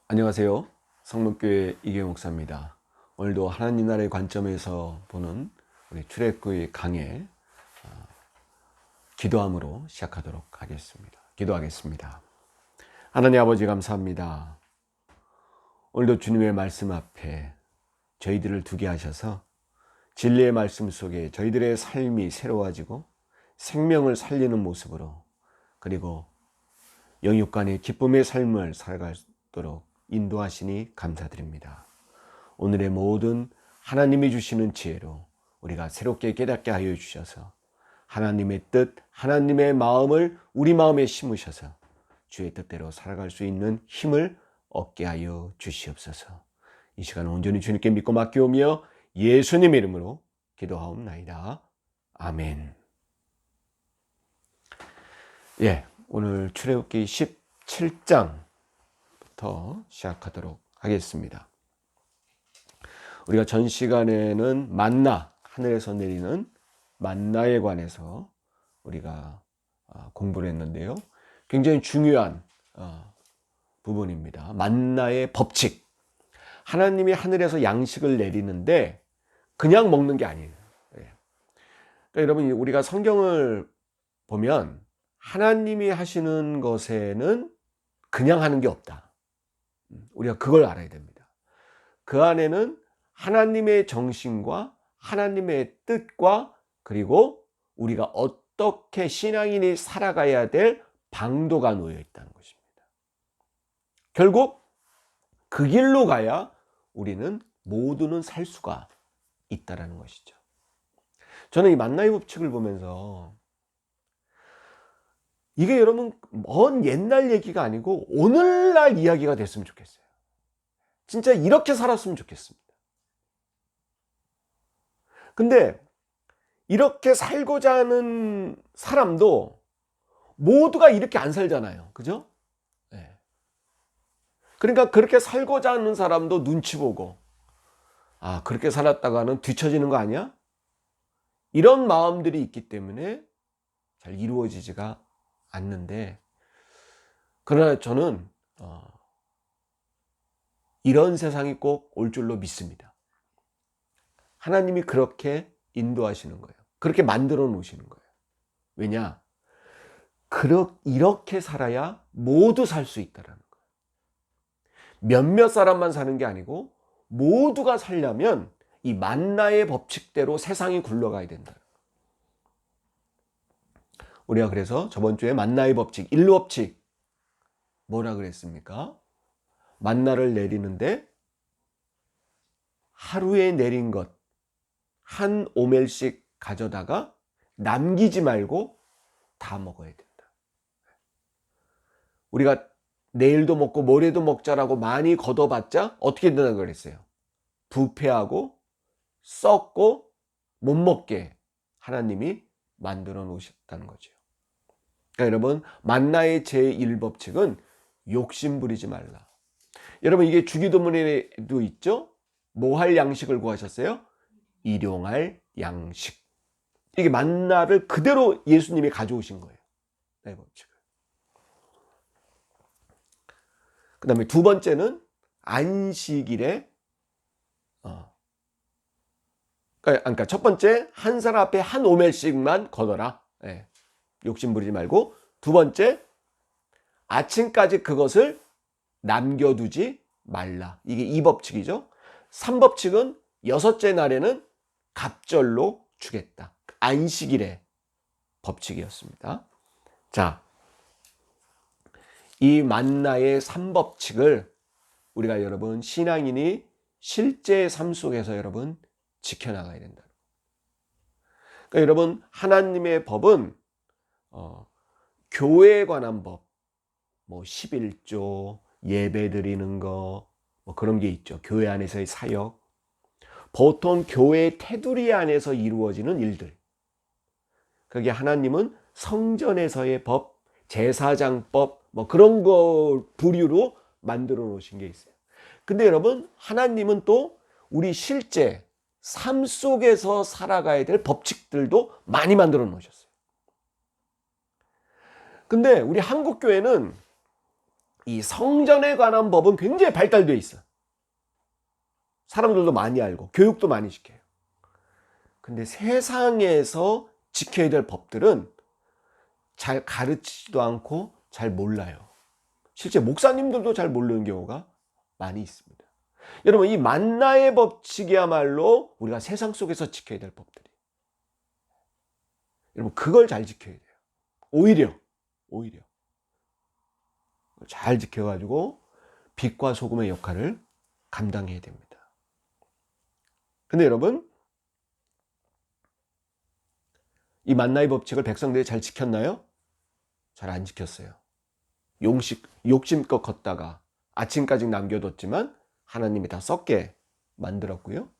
안녕하세요. 성문교회 이계용 목사입니다. 오늘도 하나님 나라의 관점에서 보는 우리 출애굽기 강해 기도함으로 시작하도록 하겠습니다. 기도하겠습니다. 하나님 아버지 감사합니다. 오늘도 주님의 말씀 앞에 저희들을 두게 하셔서 진리의 말씀 속에 저희들의 삶이 새로워지고 생명을 살리는 모습으로, 그리고 영육간의 기쁨의 삶을 살아가도록 인도하시니 감사드립니다. 오늘의 모든 하나님이 주시는 지혜로 우리가 새롭게 깨닫게 하여 주셔서 하나님의 뜻, 하나님의 마음을 우리 마음에 심으셔서 주의 뜻대로 살아갈 수 있는 힘을 얻게 하여 주시옵소서. 이 시간 온전히 주님께 믿고 맡기오며 예수님 이름으로 기도하옵나이다. 아멘. 오늘 출애굽기 17장 시작하도록 하겠습니다. 우리가 전 시간에는 만나, 하늘에서 내리는 만나에 관해서 우리가 공부를 했는데요. 굉장히 중요한 부분입니다. 만나의 법칙. 하나님이 하늘에서 양식을 내리는데 그냥 먹는 게 아니에요. 그러니까 여러분, 우리가 성경을 보면 하나님이 하시는 것에는 그냥 하는 게 없다. 우리가 그걸 알아야 됩니다. 그 안에는 하나님의 정신과 하나님의 뜻과, 그리고 우리가 어떻게 신앙인이 살아가야 될 방도가 놓여 있다는 것입니다. 결국 그 길로 가야 우리는 모두는 살 수가 있다는 것이죠. 저는 이 만나의 법칙을 보면서 이게 여러분 먼 옛날 얘기가 아니고 오늘날 이야기가 됐으면 좋겠어요. 진짜 이렇게 살았으면 좋겠습니다. 근데 이렇게 살고자 하는 사람도 모두가 이렇게 안 살잖아요. 그죠? 네. 그러니까 그렇게 살고자 하는 사람도 눈치 보고, 그렇게 살았다가는 뒤처지는 거 아니야? 이런 마음들이 있기 때문에 잘 이루어지지가 않는데, 그러나 저는 이런 세상이 꼭 올 줄로 믿습니다. 하나님이 그렇게 인도하시는 거예요. 그렇게 만들어 놓으시는 거예요. 왜냐? 이렇게 살아야 모두 살 수 있다는 거예요. 몇몇 사람만 사는 게 아니고 모두가 살려면 이 만나의 법칙대로 세상이 굴러가야 된다. 우리가 그래서 저번 주에 만나의 법칙, 일법칙 뭐라 그랬습니까? 만나를 내리는데 하루에 내린 것 한 오멜씩 가져다가 남기지 말고 다 먹어야 된다. 우리가 내일도 먹고 모레도 먹자라고 많이 걷어봤자 어떻게 된다고 그랬어요? 부패하고 썩고 못 먹게 하나님이 만들어 놓으셨다는 거죠. 그러니까 여러분, 만나의 제1법칙은 욕심 부리지 말라. 여러분, 이게 주기도문에도 있죠? 뭐 할 양식을 구하셨어요? 일용할 양식. 이게 만나를 그대로 예수님이 가져오신 거예요. 네, 법칙을. 그 다음에 두 번째는 안식일에 그러니까 첫 번째, 한 사람 앞에 한 오멜씩만 걷어라. 네. 욕심 부리지 말고. 두 번째, 아침까지 그것을 남겨두지 말라. 이게 이 법칙이죠. 3법칙은 여섯째 날에는 갑절로 주겠다. 안식일의 법칙이었습니다. 자, 이 만나의 3법칙을 우리가 여러분 신앙인이 실제 삶 속에서 여러분 지켜나가야 된다. 그러니까 여러분, 하나님의 법은 교회에 관한 법, 뭐 11조, 예배 드리는 거, 뭐 그런 게 있죠. 교회 안에서의 사역. 보통 교회 테두리 안에서 이루어지는 일들. 그게 하나님은 성전에서의 법, 제사장법, 뭐 그런 거 부류로 만들어 놓으신 게 있어요. 근데 여러분, 하나님은 또 우리 실제 삶 속에서 살아가야 될 법칙들도 많이 만들어 놓으셨어요. 근데 우리 한국교회는 이 성전에 관한 법은 굉장히 발달되어 있어. 사람들도 많이 알고 교육도 많이 시켜요. 근데 세상에서 지켜야 될 법들은 잘 가르치지도 않고 잘 몰라요. 실제 목사님들도 잘 모르는 경우가 많이 있습니다. 여러분, 이 만나의 법칙이야말로 우리가 세상 속에서 지켜야 될 법들이. 여러분, 그걸 잘 지켜야 돼요. 오히려 잘 지켜가지고 빛과 소금의 역할을 감당해야 됩니다. 근데 여러분, 이 만나의 법칙을 백성들이 잘 지켰나요? 잘 안 지켰어요. 욕심껏 걷다가 아침까지 남겨뒀지만 하나님이 다 썩게 만들었고요.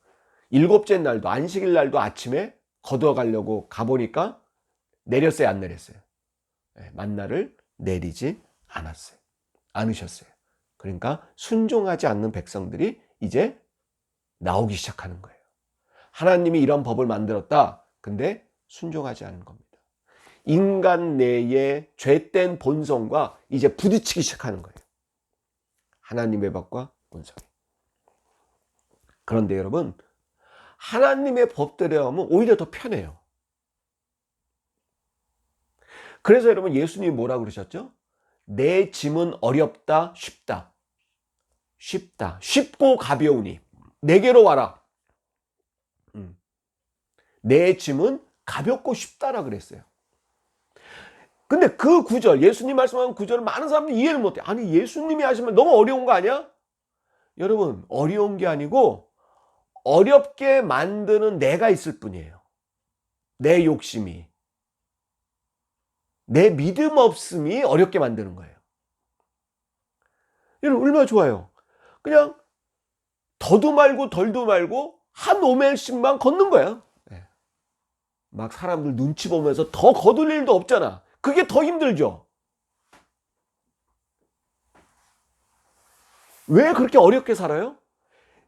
일곱째 날도, 안식일 날도 아침에 걷어가려고 가보니까 내렸어요, 안 내렸어요? 만나를 내리지 않으셨어요. 그러니까 순종하지 않는 백성들이 이제 나오기 시작하는 거예요. 하나님이 이런 법을 만들었다. 근데 순종하지 않은 겁니다. 인간 내의 죄된 본성과 이제 부딪히기 시작하는 거예요. 하나님의 법과 본성이. 그런데 여러분, 하나님의 법대로 하면 오히려 더 편해요. 그래서 여러분, 예수님이 뭐라고 그러셨죠? 내 짐은 어렵다, 쉽다. 쉽고 가벼우니 내게로 와라. 내 짐은 가볍고 쉽다라 그랬어요. 근데 그 구절, 예수님 말씀하는 구절을 많은 사람들이 이해를 못해. 아니, 예수님이 하시면 너무 어려운 거 아니야? 여러분, 어려운 게 아니고 어렵게 만드는 내가 있을 뿐이에요. 내 욕심이, 내 믿음 없음이 어렵게 만드는 거예요. 여러분, 얼마나 좋아요. 그냥 더도 말고 덜도 말고 한 오멜씩만 걷는 거야. 막 사람들 눈치 보면서 더 거둘 일도 없잖아. 그게 더 힘들죠. 왜 그렇게 어렵게 살아요?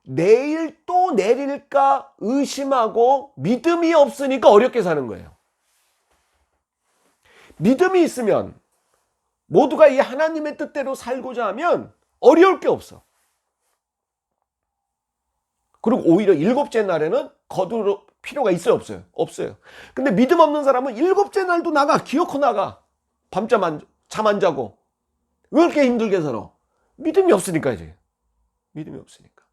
내일 또 내릴까 의심하고 믿음이 없으니까 어렵게 사는 거예요. 믿음이 있으면, 모두가 이 하나님의 뜻대로 살고자 하면 어려울 게 없어. 그리고 오히려 일곱째 날에는 거둘 필요가 있어요, 없어요? 없어요. 근데 믿음 없는 사람은 일곱째 날도 나가, 기어코 나가. 밤잠 잠 안 자고. 왜 그렇게 힘들게 살아? 믿음이 없으니까 이제. 믿음이 없으니까.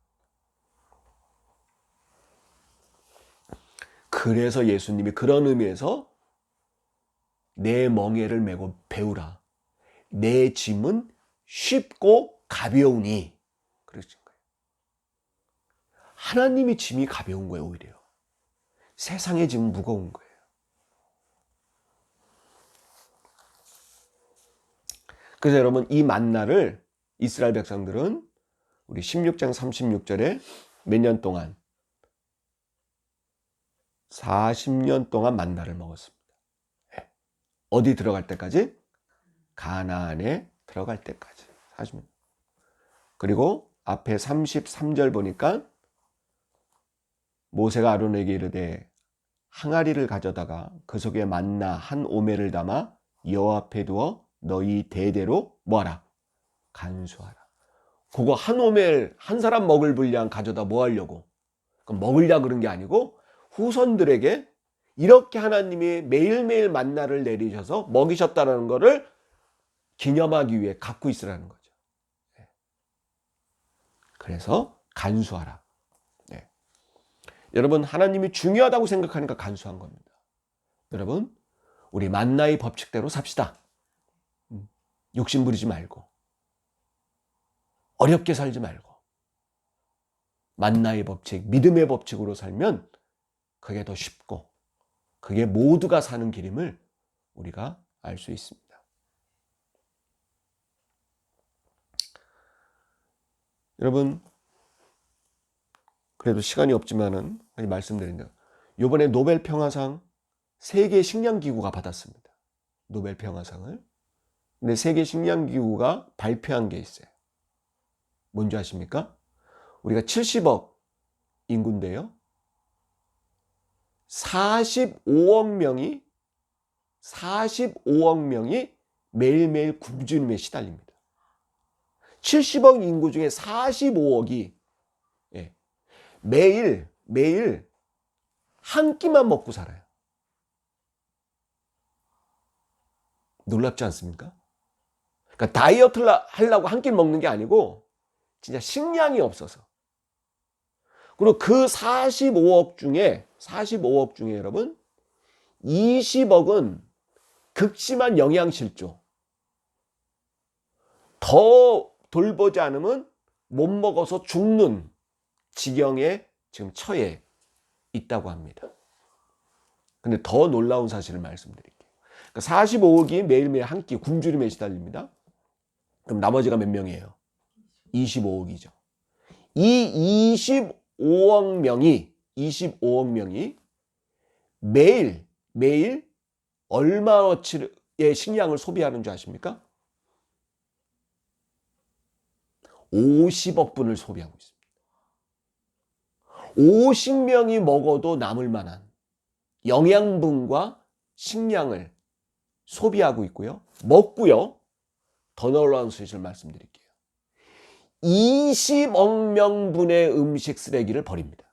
그래서 예수님이 그런 의미에서 내 멍에를 메고 배우라. 내 짐은 쉽고 가벼우니. 그러신 거예요. 하나님이 짐이 가벼운 거예요, 오히려. 세상의 짐은 무거운 거예요. 그래서 여러분, 이 만나를 이스라엘 백성들은 우리 16장 36절에 몇 년 동안? 40년 동안 만나를 먹었습니다. 어디 들어갈 때까지? 가나안에 들어갈 때까지. 40년. 그리고 앞에 33절 보니까 모세가 아론에게 이르되 항아리를 가져다가 그 속에 만나 한 오멜을 담아 여호와 앞에 두어 너희 대대로 뭐하라? 간수하라. 그거 한 오멜 한 사람 먹을 분량 가져다 뭐 하려고? 먹으려 그런 게 아니고 후손들에게 이렇게 하나님이 매일매일 만나를 내리셔서 먹이셨다는 것을 기념하기 위해 갖고 있으라는 거죠. 그래서 간수하라. 여러분, 하나님이 중요하다고 생각하니까 간수한 겁니다. 여러분, 우리 만나의 법칙대로 삽시다. 욕심 부리지 말고, 어렵게 살지 말고, 만나의 법칙, 믿음의 법칙으로 살면 그게 더 쉽고 그게 모두가 사는 길임을 우리가 알 수 있습니다. 여러분, 그래도 시간이 없지만은 말씀드린다. 이번에 노벨 평화상 세계 식량기구가 받았습니다. 노벨 평화상을. 근데 세계 식량기구가 발표한 게 있어요. 뭔지 아십니까? 우리가 70억 인구인데요. 45억 명이 매일매일 굶주림에 시달립니다. 70억 인구 중에 45억이 매일 한 끼만 먹고 살아요. 놀랍지 않습니까? 그러니까 다이어트를 하려고 한 끼 먹는 게 아니고 진짜 식량이 없어서. 그리고 그 45억 중에 여러분 20억은 극심한 영양실조. 더 돌보지 않으면 못 먹어서 죽는 지경에 지금 처해 있다고 합니다. 근데 더 놀라운 사실을 말씀드릴게요. 그러니까 45억이 매일매일 한 끼 굶주림에 시달립니다. 그럼 나머지가 몇 명이에요? 25억이죠. 이 25억 명이 매일 얼마어치의 식량을 소비하는 줄 아십니까? 50억 분을 소비하고 있습니다. 50명이 먹어도 남을 만한 영양분과 식량을 소비하고 있고요. 먹고요. 더 놀라운 사실을 말씀드릴게요. 20억 명분의 음식 쓰레기를 버립니다.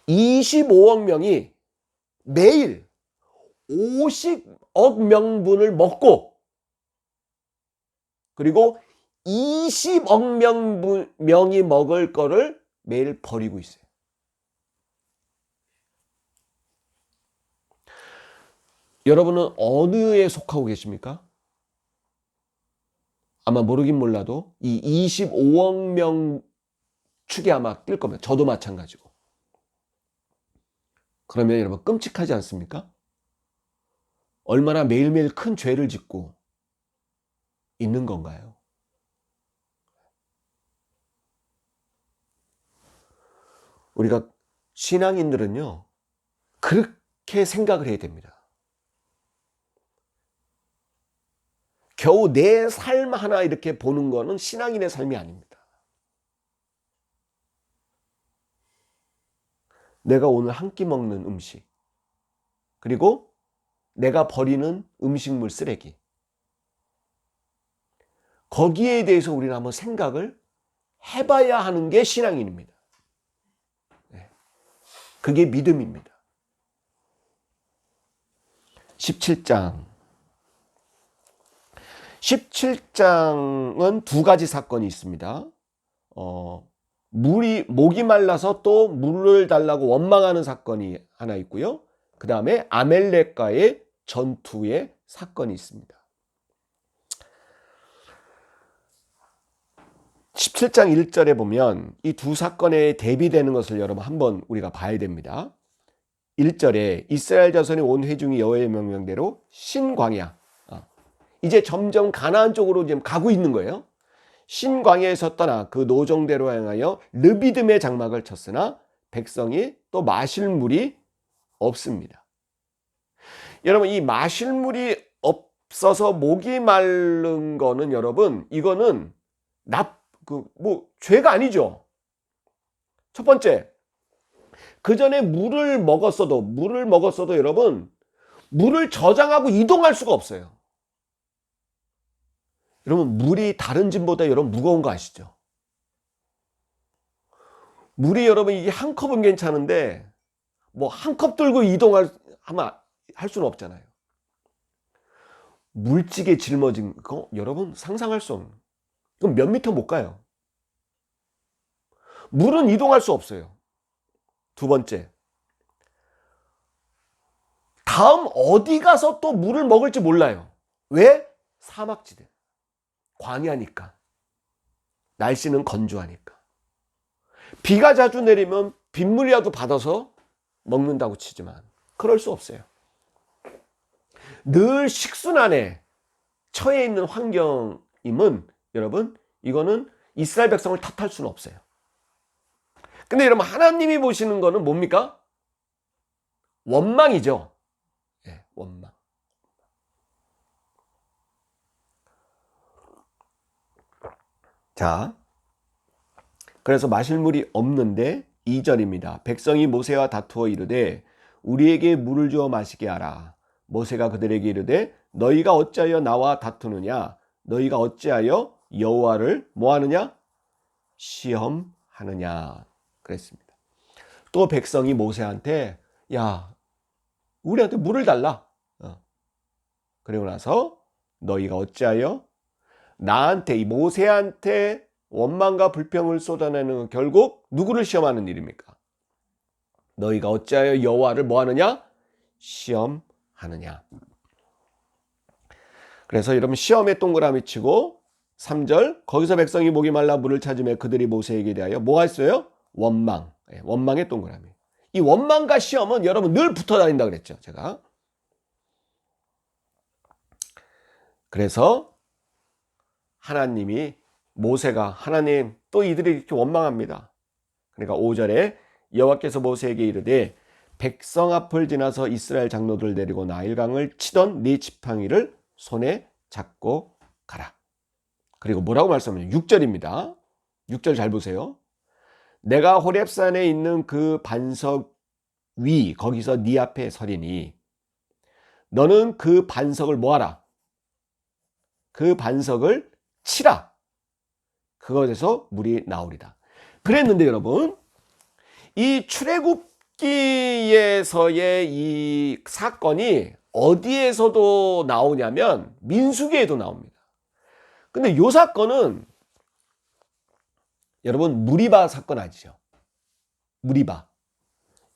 25억 명이 매일 50억 명분을 먹고 그리고 20억 명이 먹을 거를 매일 버리고 있어요. 여러분은 어느에 속하고 계십니까? 아마 모르긴 몰라도 이 25억 명 축에 아마 뛸 겁니다. 저도 마찬가지고. 그러면 여러분 끔찍하지 않습니까? 얼마나 매일매일 큰 죄를 짓고 있는 건가요? 우리가 신앙인들은요, 그렇게 생각을 해야 됩니다. 겨우 내 삶 하나 이렇게 보는 거는 신앙인의 삶이 아닙니다. 내가 오늘 한 끼 먹는 음식, 그리고 내가 버리는 음식물 쓰레기, 거기에 대해서 우리는 한번 생각을 해봐야 하는 게 신앙인입니다. 그게 믿음입니다. 17장은 두 가지 사건이 있습니다. 목이 말라서 또 물을 달라고 원망하는 사건이 하나 있고요. 그 다음에 아멜렉과의 전투의 사건이 있습니다. 17장 1절에 보면 이 두 사건에 대비되는 것을 여러분 한번 우리가 봐야 됩니다. 1절에 이스라엘 자손이 온 회중이 여호와의 명령대로 신광야, 이제 점점 가나안 쪽으로 지금 가고 있는 거예요. 신광야에서 떠나 그 노정대로 향하여 르비딤의 장막을 쳤으나 백성이 또 마실 물이 없습니다. 여러분, 이 마실 물이 없어서 목이 마른 거는 여러분, 이거는 죄가 아니죠. 첫 번째, 그 전에 물을 먹었어도 여러분, 물을 저장하고 이동할 수가 없어요. 여러분, 물이 다른 짐보다 여러분 무거운 거 아시죠? 물이 여러분 이게 한 컵은 괜찮은데 뭐 한 컵 들고 할 수는 없잖아요. 물찌개 짊어진 거 여러분 상상할 수 없는. 그럼 몇 미터 못 가요. 물은 이동할 수 없어요. 두 번째, 다음 어디 가서 또 물을 먹을지 몰라요. 왜? 사막지대, 광야니까, 날씨는 건조하니까. 비가 자주 내리면 빗물이라도 받아서 먹는다고 치지만 그럴 수 없어요. 늘 식순환에 처해 있는 환경임은 여러분, 이거는 이스라엘 백성을 탓할 수는 없어요. 근데 여러분, 하나님이 보시는 거는 뭡니까? 원망이죠. 원망. 자, 그래서 마실 물이 없는데 2절입니다. 백성이 모세와 다투어 이르되 우리에게 물을 주어 마시게 하라. 모세가 그들에게 이르되 너희가 어찌하여 나와 다투느냐? 너희가 어찌하여 여호와를 뭐하느냐? 시험하느냐? 그랬습니다. 또 백성이 모세한테 야, 우리한테 물을 달라. 그리고 나서 너희가 어찌하여 나한테, 이 모세한테 원망과 불평을 쏟아내는 결국 누구를 시험하는 일입니까? 너희가 어찌하여 여호와를 뭐하느냐? 시험하느냐. 그래서 여러분 시험에 동그라미 치고 3절 거기서 백성이 목이 말라 물을 찾으며 그들이 모세에게 대하여 뭐 했어요? 원망. 원망의 동그라미. 이 원망과 시험은 여러분 늘 붙어 다닌다 그랬죠, 제가. 그래서 하나님이 모세가 하나님 또 이들이 이렇게 원망합니다. 그러니까 5절에 여호와께서 모세에게 이르되 백성 앞을 지나서 이스라엘 장로들을 데리고 나일강을 치던 네 지팡이를 손에 잡고 가라. 그리고 뭐라고 말씀하냐? 6절입니다. 6절 잘 보세요. 내가 호렙산에 있는 그 반석 위 거기서 네 앞에 서리니 너는 그 반석을 뭐하라? 그 반석을 치라. 그것에서 물이 나오리다. 그랬는데 여러분, 이 출애굽기에서의 이 사건이 어디에서도 나오냐면 민수기에도 나옵니다. 근데 이 사건은 여러분 무리바 사건 아시죠? 무리바.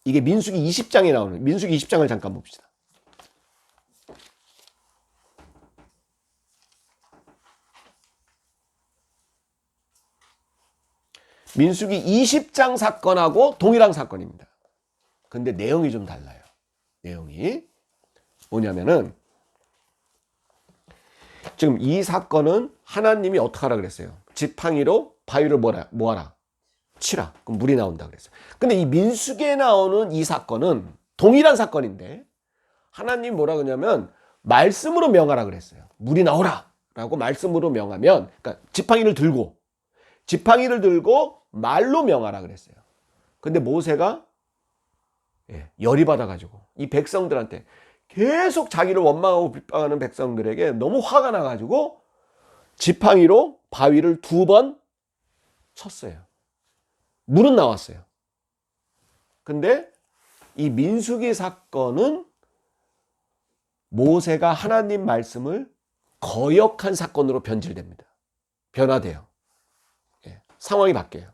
이게 민수기 20장에 나오는, 민수기 20장을 잠깐 봅시다. 민수기 20장 사건하고 동일한 사건입니다. 근데 내용이 좀 달라요. 내용이 뭐냐면은 지금 이 사건은 하나님이 어떻게 하라 그랬어요? 지팡이로 바위를 뭐하라? 치라. 그럼 물이 나온다 그랬어요. 근데 이 민수기에 나오는 이 사건은 동일한 사건인데 하나님 뭐라 그러냐면 말씀으로 명하라 그랬어요. 물이 나오라 라고 말씀으로 명하면, 그러니까 지팡이를 들고 말로 명하라 그랬어요. 근데 모세가 열이 받아가지고 이 백성들한테 계속 자기를 원망하고 비방하는 백성들에게 너무 화가 나가지고 지팡이로 바위를 2번 쳤어요. 물은 나왔어요. 근데 이 민수기 사건은 모세가 하나님 말씀을 거역한 사건으로 변질됩니다. 변화돼요. 상황이 바뀌어요.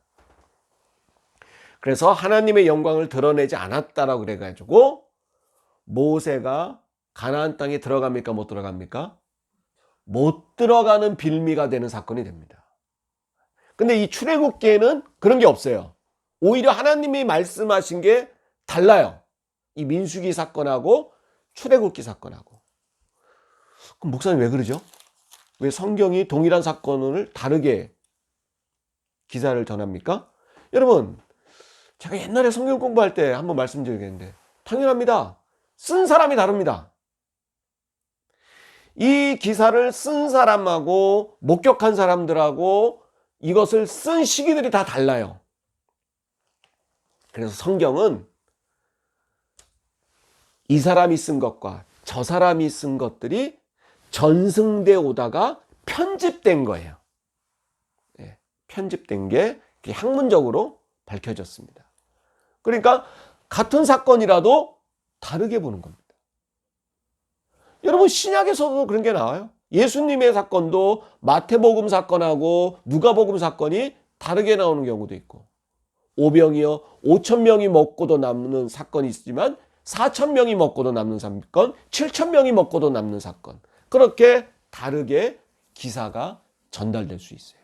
그래서 하나님의 영광을 드러내지 않았다라고 그래가지고 모세가 가나안 땅에 들어갑니까? 못 들어갑니까? 못 들어가는 빌미가 되는 사건이 됩니다. 근데 이 출애굽기에는 그런 게 없어요. 오히려 하나님이 말씀하신 게 달라요. 이 민수기 사건하고 출애굽기 사건하고. 그럼 목사님 왜 그러죠? 왜 성경이 동일한 사건을 다르게 기사를 전합니까? 여러분, 제가 옛날에 성경 공부할 때 한번 말씀드리겠는데 당연합니다. 쓴 사람이 다릅니다. 이 기사를 쓴 사람하고 목격한 사람들하고 이것을 쓴 시기들이 다 달라요. 그래서 성경은 이 사람이 쓴 것과 저 사람이 쓴 것들이 전승돼 오다가 편집된 거예요. 편집된 게 학문적으로 밝혀졌습니다. 그러니까 같은 사건이라도 다르게 보는 겁니다. 여러분 신약에서도 그런 게 나와요. 예수님의 사건도 마태복음 사건하고 누가복음 사건이 다르게 나오는 경우도 있고, 오병이어 5,000명이 먹고도 남는 사건이 있지만 4,000명이 먹고도 남는 사건, 7,000명이 먹고도 남는 사건, 그렇게 다르게 기사가 전달될 수 있어요.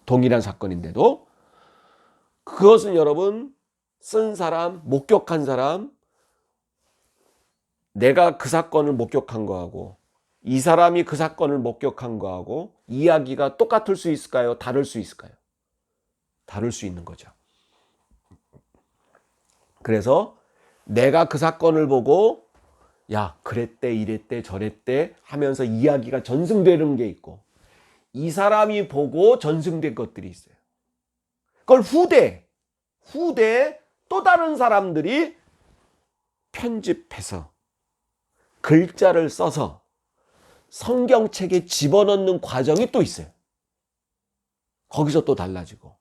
동일한 사건인데도 그것은 여러분 쓴 사람, 목격한 사람, 내가 그 사건을 목격한 거하고 이 사람이 그 사건을 목격한 거하고 이야기가 똑같을 수 있을까요? 다를 수 있을까요? 다를 수 있는 거죠. 그래서 내가 그 사건을 보고 야, 그랬대, 이랬대, 저랬대 하면서 이야기가 전승되는 게 있고, 이 사람이 보고 전승된 것들이 있어요. 그걸 후대에 또 다른 사람들이 편집해서 글자를 써서 성경책에 집어넣는 과정이 또 있어요. 거기서 또 달라지고.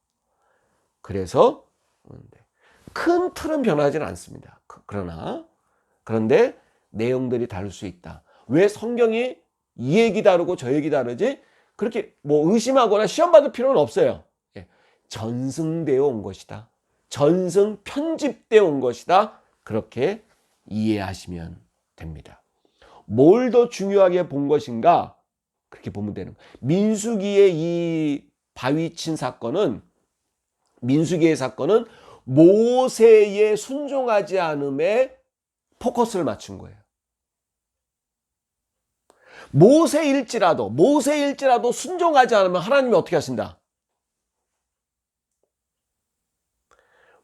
그래서 큰 틀은 변하지는 않습니다. 그런데 내용들이 다를 수 있다. 왜 성경이 이 얘기 다르고 저 얘기 다르지? 그렇게 뭐 의심하거나 시험 받을 필요는 없어요. 전승되어 온 것이다. 전승 편집되어 온 것이다. 그렇게 이해하시면 됩니다. 뭘 더 중요하게 본 것인가? 그렇게 보면 되는 거예요. 민수기의 이 바위친 사건은, 민수기의 사건은 모세에 순종하지 않음에 포커스를 맞춘 거예요. 모세일지라도 순종하지 않으면 하나님이 어떻게 하신다?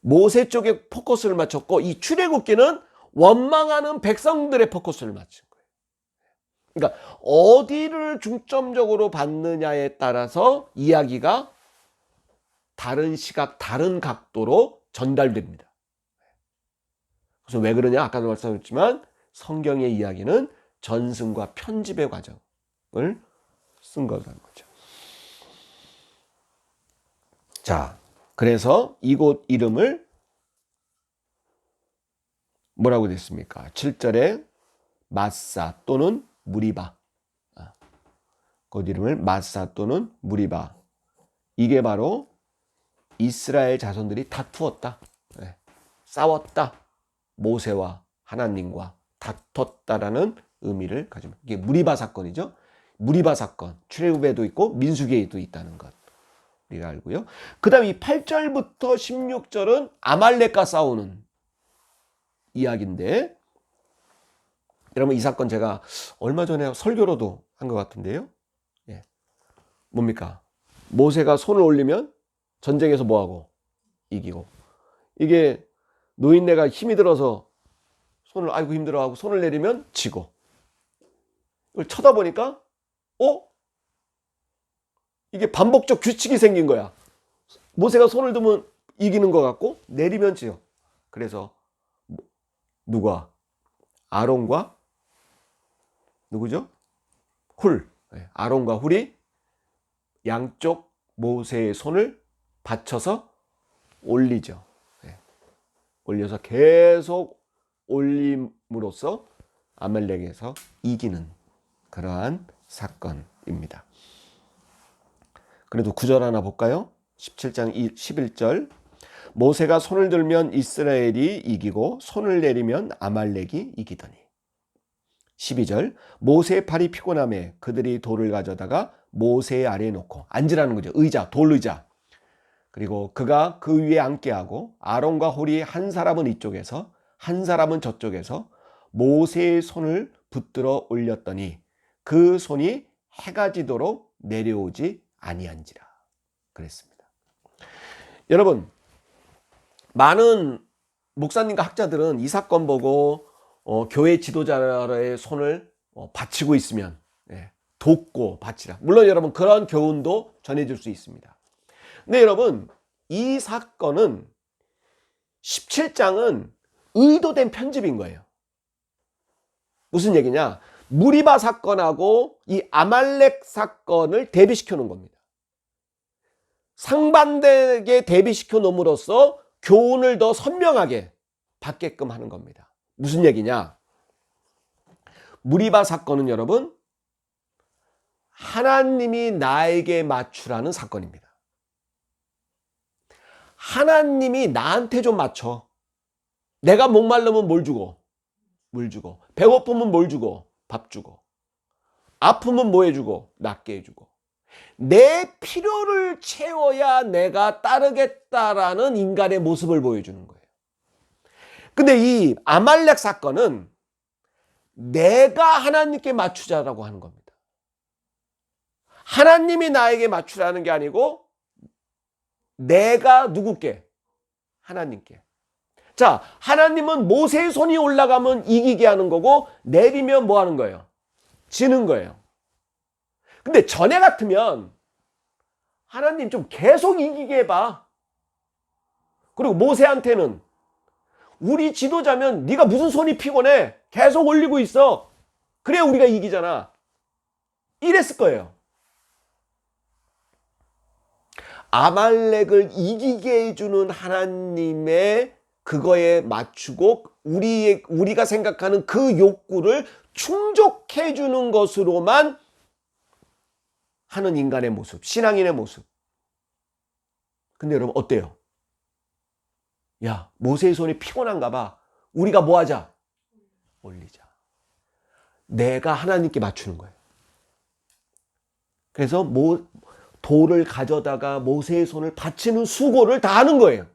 모세 쪽에 포커스를 맞췄고, 이 출애굽기는 원망하는 백성들의 포커스를 맞춘 거예요. 그러니까 어디를 중점적으로 받느냐에 따라서 이야기가 다른 시각, 다른 각도로 전달됩니다. 그래서 왜 그러냐? 아까도 말씀드렸지만 성경의 이야기는 전승과 편집의 과정을 쓴 거라는 거죠. 자, 그래서 이곳 이름을 뭐라고 됐습니까? 7절에 마사 또는 무리바. 그 이름을 마사 또는 무리바. 이게 바로 이스라엘 자손들이 다투었다. 싸웠다. 모세와 하나님과 다퉜다라는 의미를 가집니다. 이게 무리바 사건이죠. 무리바 사건. 출애굽에도 있고 민수기에도 있다는 것. 우리가 알고요. 그 다음 이 8절부터 16절은 아말렉과 싸우는 이야기인데, 여러분 이 사건 제가 얼마 전에 설교로도 한 것 같은데요. 뭡니까? 모세가 손을 올리면 전쟁에서 뭐하고? 이기고. 이게 노인네가 힘이 들어서 손을 아이고 힘들어하고 손을 내리면 지고. 이걸 쳐다보니까 이게 반복적 규칙이 생긴 거야. 모세가 손을 들면 이기는 것 같고 내리면 지요. 그래서 누가? 아론과 누구죠? 훌. 아론과 훌이 양쪽 모세의 손을 받쳐서 올리죠. 올려서 계속 올림으로써 아말렉에서 이기는 그러한 사건입니다. 그래도 구절 하나 볼까요? 17장 11절. 모세가 손을 들면 이스라엘이 이기고 손을 내리면 아말렉이 이기더니. 12절. 모세의 팔이 피곤함에 그들이 돌을 가져다가 모세의 아래에 놓고 앉으라는 거죠. 의자, 돌의자. 그리고 그가 그 위에 앉게 하고 아론과 홀이 한 사람은 이쪽에서 한 사람은 저쪽에서 모세의 손을 붙들어 올렸더니 그 손이 해가 지도록 내려오지 아니한지라 그랬습니다. 여러분, 많은 목사님과 학자들은 이 사건 보고 교회 지도자의 손을 받치고 있으면 돕고 바치라. 물론 여러분 그런 교훈도 전해질 수 있습니다. 근데 여러분 이 사건은 17장은 의도된 편집인 거예요. 무슨 얘기냐? 무리바 사건하고 이 아말렉 사건을 대비시켜 놓은 겁니다. 상반되게 대비시켜 놓음으로써 교훈을 더 선명하게 받게끔 하는 겁니다. 무슨 얘기냐? 무리바 사건은 여러분 하나님이 나에게 맞추라는 사건입니다. 하나님이 나한테 좀 맞춰. 내가 목마르면 뭘 주고? 물 주고. 배고프면 뭘 주고? 밥 주고. 아프면 뭐 해주고? 낫게 해주고. 내 필요를 채워야 내가 따르겠다라는 인간의 모습을 보여주는 거예요. 근데 이 아말렉 사건은 내가 하나님께 맞추자라고 하는 겁니다. 하나님이 나에게 맞추라는 게 아니고 내가 누구께? 하나님께. 자, 하나님은 모세의 손이 올라가면 이기게 하는 거고 내리면 뭐 하는 거예요? 지는 거예요. 근데 전에 같으면 하나님 좀 계속 이기게 해봐. 그리고 모세한테는 우리 지도자면 네가 무슨 손이 피곤해? 계속 올리고 있어. 그래야 우리가 이기잖아. 이랬을 거예요. 아말렉을 이기게 해주는 하나님의 그거에 맞추고 우리가 생각하는 그 욕구를 충족해 주는 것으로만 하는 인간의 모습, 신앙인의 모습. 근데 여러분 어때요? 야, 모세의 손이 피곤한가 봐. 우리가 뭐 하자? 올리자. 내가 하나님께 맞추는 거예요. 그래서 돌을 가져다가 모세의 손을 받치는 수고를 다 하는 거예요.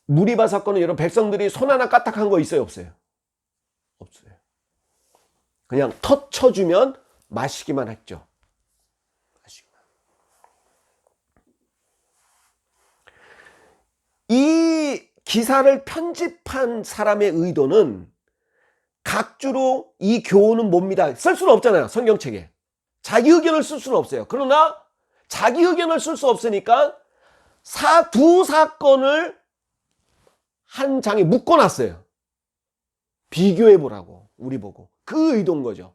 무리바 사건은 여러분 백성들이 손 하나 까딱한 거 있어요? 없어요? 없어요. 그냥 터 쳐주면 마시기만 했죠. 이 기사를 편집한 사람의 의도는 각주로 이 교훈은 뭡니다. 쓸 수는 없잖아요. 성경책에. 자기 의견을 쓸 수는 없어요. 그러나 자기 의견을 쓸 수 없으니까 두 사건을 한 장에 묶어놨어요. 비교해보라고. 우리 보고. 그 의도인 거죠.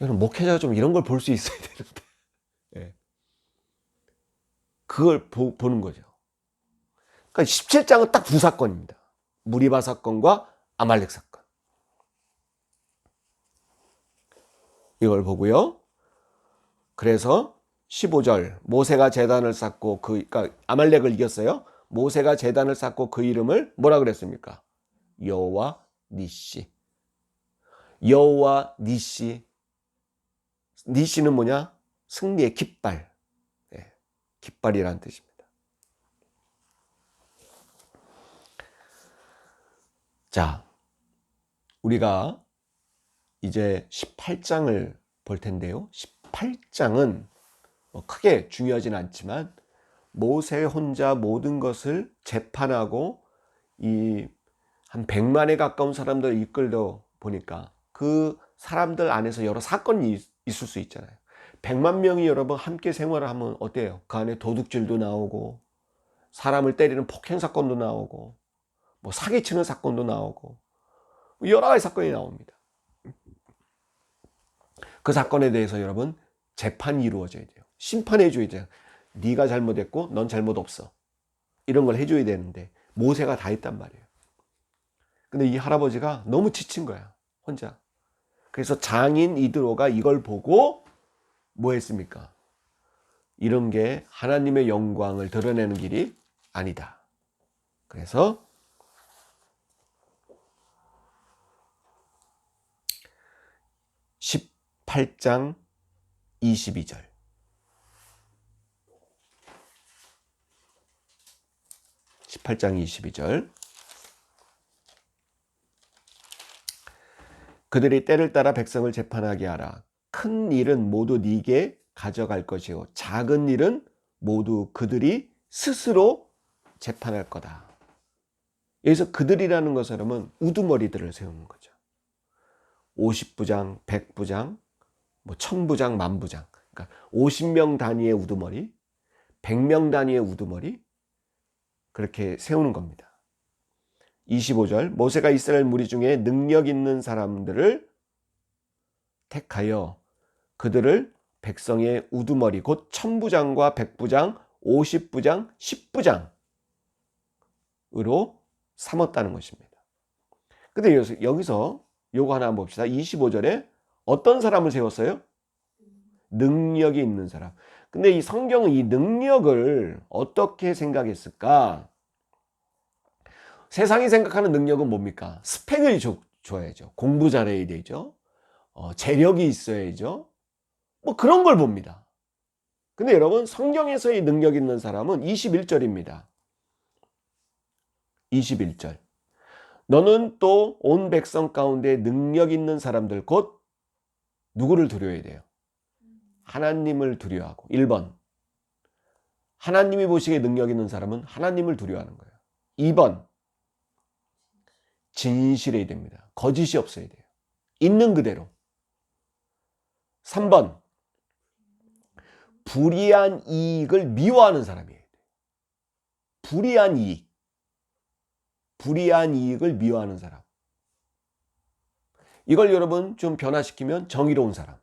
여러분 목회자가 좀 이런 걸 볼 수 있어야 되는데. 네. 그걸 보는 거죠. 그러니까 17장은 딱 두 사건입니다. 무리바 사건과 아말렉 사건. 이걸 보고요. 그래서 15절 모세가 제단을 쌓고 그러니까 아말렉을 이겼어요. 모세가 제단을 쌓고 그 이름을 뭐라 그랬습니까? 여호와 니시. 여호와 니시. 니시는 뭐냐? 승리의 깃발. 네, 깃발이라는 뜻입니다. 자, 우리가 이제 18장을 볼 텐데요. 18장은 크게 중요하진 않지만 모세 혼자 모든 것을 재판하고 한 100만에 가까운 사람들을 이끌다 보니까 그 사람들 안에서 여러 사건이 있을 수 있잖아요. 100만 명이 여러분 함께 생활을 하면 어때요? 그 안에 도둑질도 나오고 사람을 때리는 폭행 사건도 나오고 뭐 사기치는 사건도 나오고 여러 가지 사건이 나옵니다. 그 사건에 대해서 여러분 재판이 이루어져야 돼요. 심판해 줘야 돼요. 네가 잘못했고 넌 잘못 없어. 이런 걸 해줘야 되는데 모세가 다 했단 말이에요. 근데 이 할아버지가 너무 지친 거야. 혼자. 그래서 장인 이드로가 이걸 보고 뭐 했습니까? 이런 게 하나님의 영광을 드러내는 길이 아니다. 그래서 18장 22절. 18장 22절. 그들이 때를 따라 백성을 재판하게 하라. 큰 일은 모두 네게 가져갈 것이요 작은 일은 모두 그들이 스스로 재판할 거다. 여기서 그들이라는 것은 여러분 우두머리들을 세우는 거죠. 50부장, 100부장, 뭐 1000부장, 10,000부장. 그러니까 50명 단위의 우두머리, 100명 단위의 우두머리 그렇게 세우는 겁니다. 25절 모세가 이스라엘 무리 중에 능력 있는 사람들을 택하여 그들을 백성의 우두머리 곧 1000부장과 100부장, 50부장, 10부장으로 삼았다는 것입니다. 근데 여기서 요거 하나 봅시다. 25절에 어떤 사람을 세웠어요? 능력이 있는 사람. 근데 이 성경은 이 능력을 어떻게 생각했을까? 세상이 생각하는 능력은 뭡니까? 스펙을 줘야죠. 공부 잘해야 되죠. 재력이 있어야죠. 뭐 그런 걸 봅니다. 근데 여러분 성경에서의 능력 있는 사람은 21절입니다. 21절. 너는 또 온 백성 가운데 능력 있는 사람들 곧 누구를 두려워해야 돼요? 하나님을 두려워하고. 1번. 하나님이 보시기에 능력 있는 사람은 하나님을 두려워하는 거예요. 2번. 진실해야 됩니다. 거짓이 없어야 돼요. 있는 그대로. 3번. 불의한 이익을 미워하는 사람이에요. 불의한 이익. 불이한 이익을 미워하는 사람. 이걸 여러분 좀 변화시키면 정의로운 사람.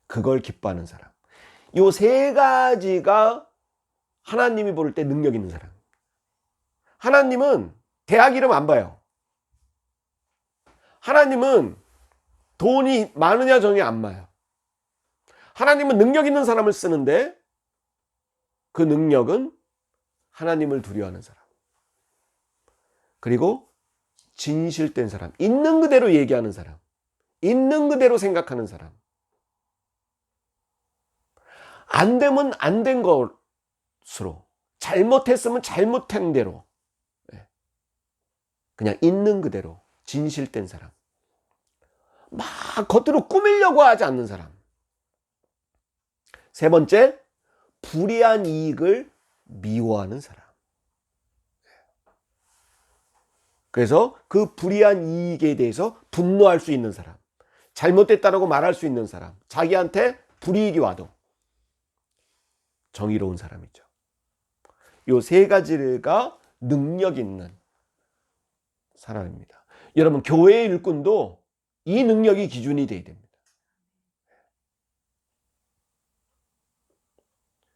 그걸 기뻐하는 사람. 이 세 가지가 하나님이 볼 때 능력 있는 사람. 하나님은 대학 이름 안 봐요. 하나님은 돈이 많으냐 적으냐 안 봐요. 하나님은 능력 있는 사람을 쓰는데 그 능력은 하나님을 두려워하는 사람. 그리고 진실된 사람. 있는 그대로 얘기하는 사람. 있는 그대로 생각하는 사람. 안 되면 안 된 것으로, 잘못했으면 잘못한 대로, 그냥 있는 그대로 진실된 사람. 막 겉으로 꾸미려고 하지 않는 사람. 세 번째, 불이한 이익을 미워하는 사람. 그래서 그 불이한 이익에 대해서 분노할 수 있는 사람. 잘못됐다라고 말할 수 있는 사람. 자기한테 불이익이 와도 정의로운 사람이죠. 이 세 가지가 능력 있는 사람입니다. 여러분, 교회의 일꾼도 이 능력이 기준이 돼야 됩니다.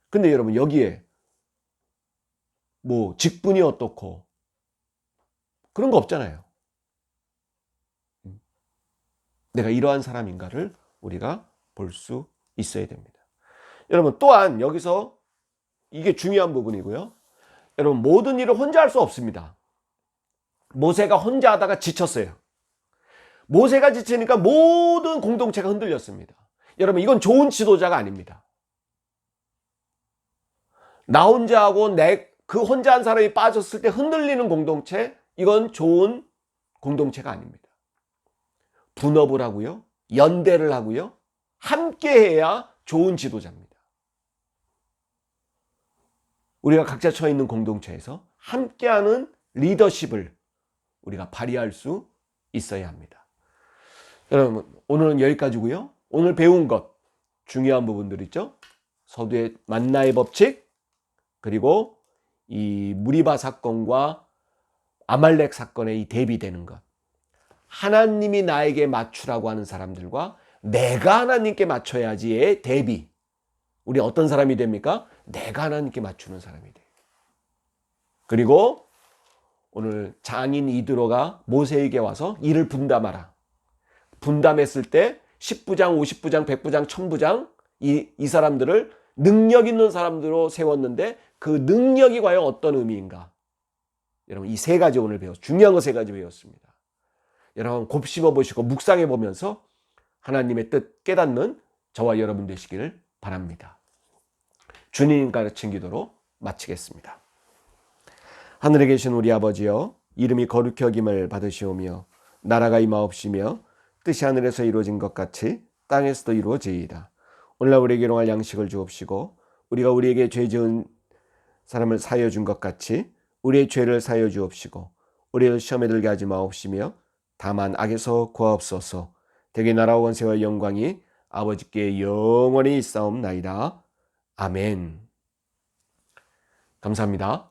근데 여러분, 여기에 뭐 직분이 어떻고 그런 거 없잖아요. 내가 이러한 사람인가를 우리가 볼 수 있어야 됩니다. 여러분, 또한 여기서 이게 중요한 부분이고요. 여러분, 모든 일을 혼자 할 수 없습니다. 모세가 혼자 하다가 지쳤어요. 모세가 지치니까 모든 공동체가 흔들렸습니다. 여러분, 이건 좋은 지도자가 아닙니다. 나 혼자 하고 그 혼자 한 사람이 빠졌을 때 흔들리는 공동체, 이건 좋은 공동체가 아닙니다. 분업을 하고요. 연대를 하고요. 함께 해야 좋은 지도자입니다. 우리가 각자 처해 있는 공동체에서 함께하는 리더십을 우리가 발휘할 수 있어야 합니다. 여러분, 오늘은 여기까지고요. 오늘 배운 것 중요한 부분들 있죠. 서두의 만나의 법칙, 그리고 이 무리바 사건과 아말렉 사건의 이 대비되는 것. 하나님이 나에게 맞추라고 하는 사람들과 내가 하나님께 맞춰야지의 대비. 우리 어떤 사람이 됩니까? 내가 하나님께 맞추는 사람이 돼요. 그리고 오늘 장인 이드로가 모세에게 와서 일을 분담하라. 분담했을 때 10부장, 50부장, 100부장, 1000부장 이 사람들을 능력 있는 사람들로 세웠는데 그 능력이 과연 어떤 의미인가? 여러분, 이 세 가지 오늘 중요한 거 세 가지 배웠습니다. 여러분, 곱씹어 보시고 묵상해 보면서 하나님의 뜻 깨닫는 저와 여러분 되시기를 바랍니다. 주님 가르친 기도로 마치겠습니다. 하늘에 계신 우리 아버지여, 이름이 거룩히 여김을 받으시오며 나라가 임하옵시며 뜻이 하늘에서 이루어진 것 같이 땅에서도 이루어지이다. 오늘날 우리에게 일용할 양식을 주옵시고 우리가 우리에게 죄 지은 사람을 사하여 준 것 같이 우리의 죄를 사하여 주옵시고 우리를 시험에 들게 하지 마옵시며 다만 악에서 구하옵소서. 대개 나라와 원세와 영광이 아버지께 영원히 있사옵나이다. 아멘. 감사합니다.